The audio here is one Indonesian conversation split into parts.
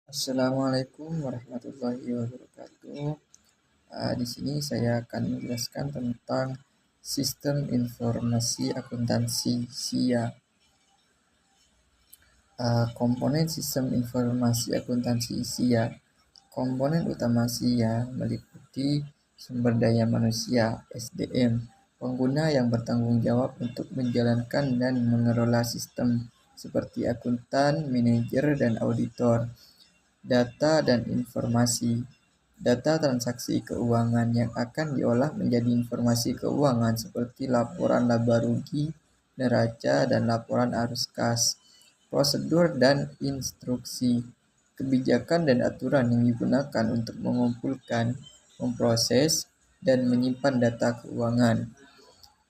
Assalamualaikum warahmatullahi wabarakatuh. Di sini saya akan menjelaskan tentang Sistem Informasi Akuntansi SIA. Komponen Sistem Informasi Akuntansi SIA. Komponen utama SIA meliputi sumber daya manusia (SDM), pengguna yang bertanggung jawab untuk menjalankan dan mengelola sistem, seperti akuntan, manajer, dan auditor. Data dan informasi. Data transaksi keuangan yang akan diolah menjadi informasi keuangan seperti laporan laba rugi, neraca, dan laporan arus kas. Prosedur dan instruksi. Kebijakan dan aturan yang digunakan untuk mengumpulkan, memproses, dan menyimpan data keuangan.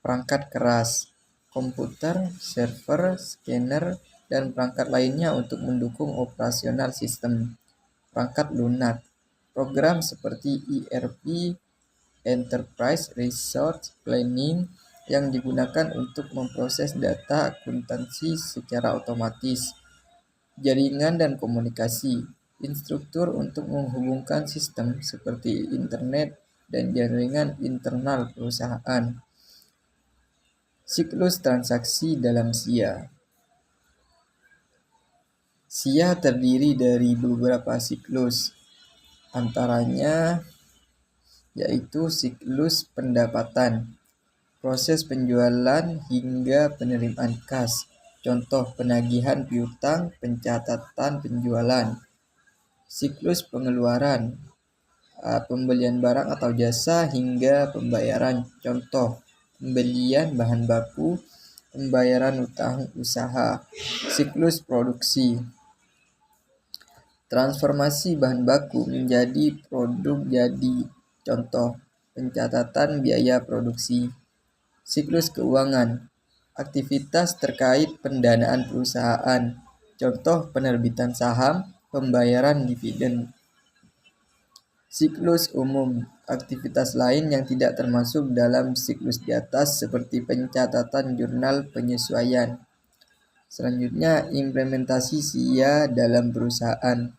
Perangkat keras. Komputer, server, scanner, dan perangkat lainnya untuk mendukung operasional sistem. Perangkat lunak, program seperti ERP (Enterprise Resource Planning) yang digunakan untuk memproses data akuntansi secara otomatis. Jaringan dan komunikasi, instruktur untuk menghubungkan sistem seperti internet dan jaringan internal perusahaan. Siklus transaksi dalam SIA. SIA terdiri dari beberapa siklus, antaranya yaitu siklus pendapatan, proses penjualan hingga penerimaan kas, contoh penagihan piutang, pencatatan penjualan. Siklus pengeluaran, pembelian barang atau jasa hingga pembayaran, contoh pembelian bahan baku, pembayaran utang usaha. Siklus produksi, transformasi bahan baku menjadi produk jadi, contoh pencatatan biaya produksi. Siklus keuangan, aktivitas terkait pendanaan perusahaan, contoh penerbitan saham, pembayaran dividen. Siklus umum, aktivitas lain yang tidak termasuk dalam siklus di atas seperti pencatatan jurnal penyesuaian. Selanjutnya, implementasi SIA dalam perusahaan.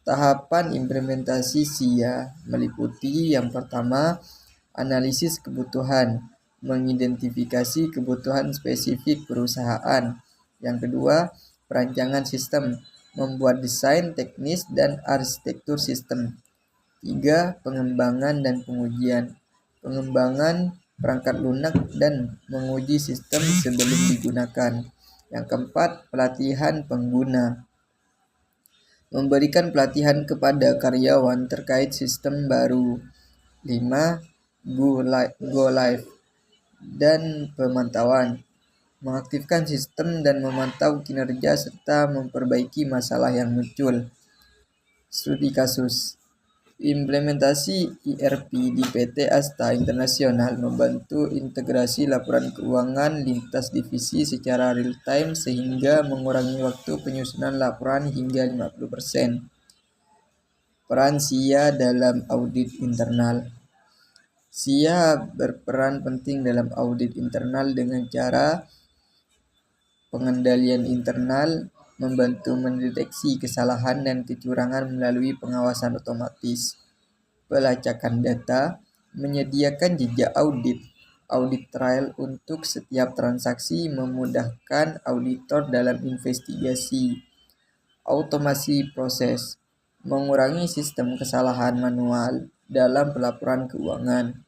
Tahapan implementasi SIA meliputi yang pertama, analisis kebutuhan, mengidentifikasi kebutuhan spesifik perusahaan. Yang kedua, perancangan sistem, membuat desain teknis dan arsitektur sistem. 3. Pengembangan dan pengujian, pengembangan perangkat lunak dan menguji sistem sebelum digunakan. Yang keempat, pelatihan pengguna, memberikan pelatihan kepada karyawan terkait sistem baru. 5. Go live dan pemantauan, mengaktifkan sistem dan memantau kinerja serta memperbaiki masalah yang muncul. Studi kasus. Implementasi ERP di PT Asta Internasional membantu integrasi laporan keuangan lintas divisi secara real-time sehingga mengurangi waktu penyusunan laporan hingga 50%. Peran SIA dalam audit internal. SIA berperan penting dalam audit internal dengan cara pengendalian internal, membantu mendeteksi kesalahan dan kecurangan melalui pengawasan otomatis. Pelacakan data, menyediakan jejak audit trail untuk setiap transaksi, memudahkan auditor dalam investigasi. Automasi proses, mengurangi sistem kesalahan manual dalam pelaporan keuangan.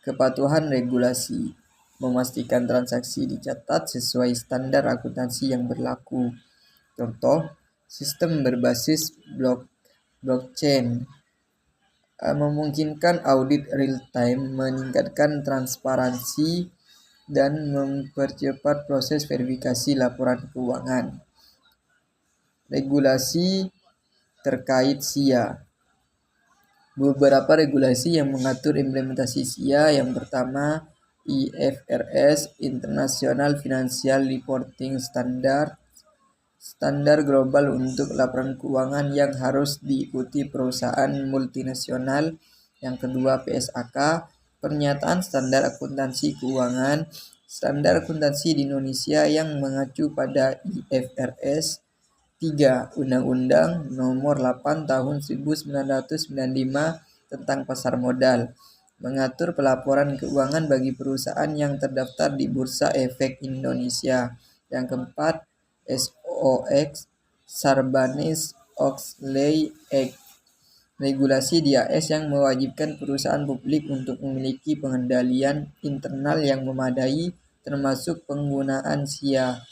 Kepatuhan regulasi, memastikan transaksi dicatat sesuai standar akuntansi yang berlaku. Contoh, sistem berbasis blockchain memungkinkan audit real-time, meningkatkan transparansi, dan mempercepat proses verifikasi laporan keuangan. Regulasi terkait SIA. Beberapa regulasi yang mengatur implementasi SIA. Yang pertama, IFRS (International Financial Reporting Standard), standar global untuk laporan keuangan yang harus diikuti perusahaan multinasional. Yang kedua, PSAK, pernyataan standar akuntansi keuangan, standar akuntansi di Indonesia yang mengacu pada IFRS. 3. Undang-Undang Nomor 8 Tahun 1995 tentang Pasar Modal mengatur pelaporan keuangan bagi perusahaan yang terdaftar di Bursa Efek Indonesia. Yang keempat, SOX Sarbanes-Oxley Act, regulasi di AS yang mewajibkan perusahaan publik untuk memiliki pengendalian internal yang memadai, termasuk penggunaan SIA.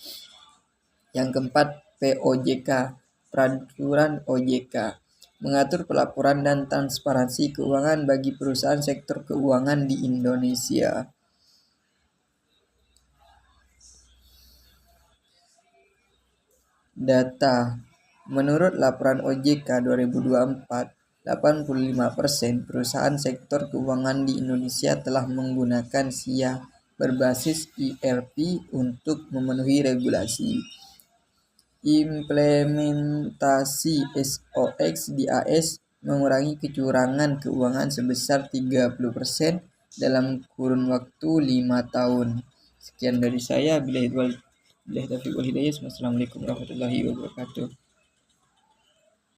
Yang keempat, POJK, Peraturan OJK, mengatur pelaporan dan transparansi keuangan bagi perusahaan sektor keuangan di Indonesia. Data. Menurut laporan OJK 2024, 85% perusahaan sektor keuangan di Indonesia telah menggunakan SIA berbasis ERP untuk memenuhi regulasi. Implementasi SOX di AS mengurangi kecurangan keuangan sebesar 30% dalam kurun waktu 5 tahun. Sekian dari saya. Wassalamualaikum warahmatullahi wabarakatuh.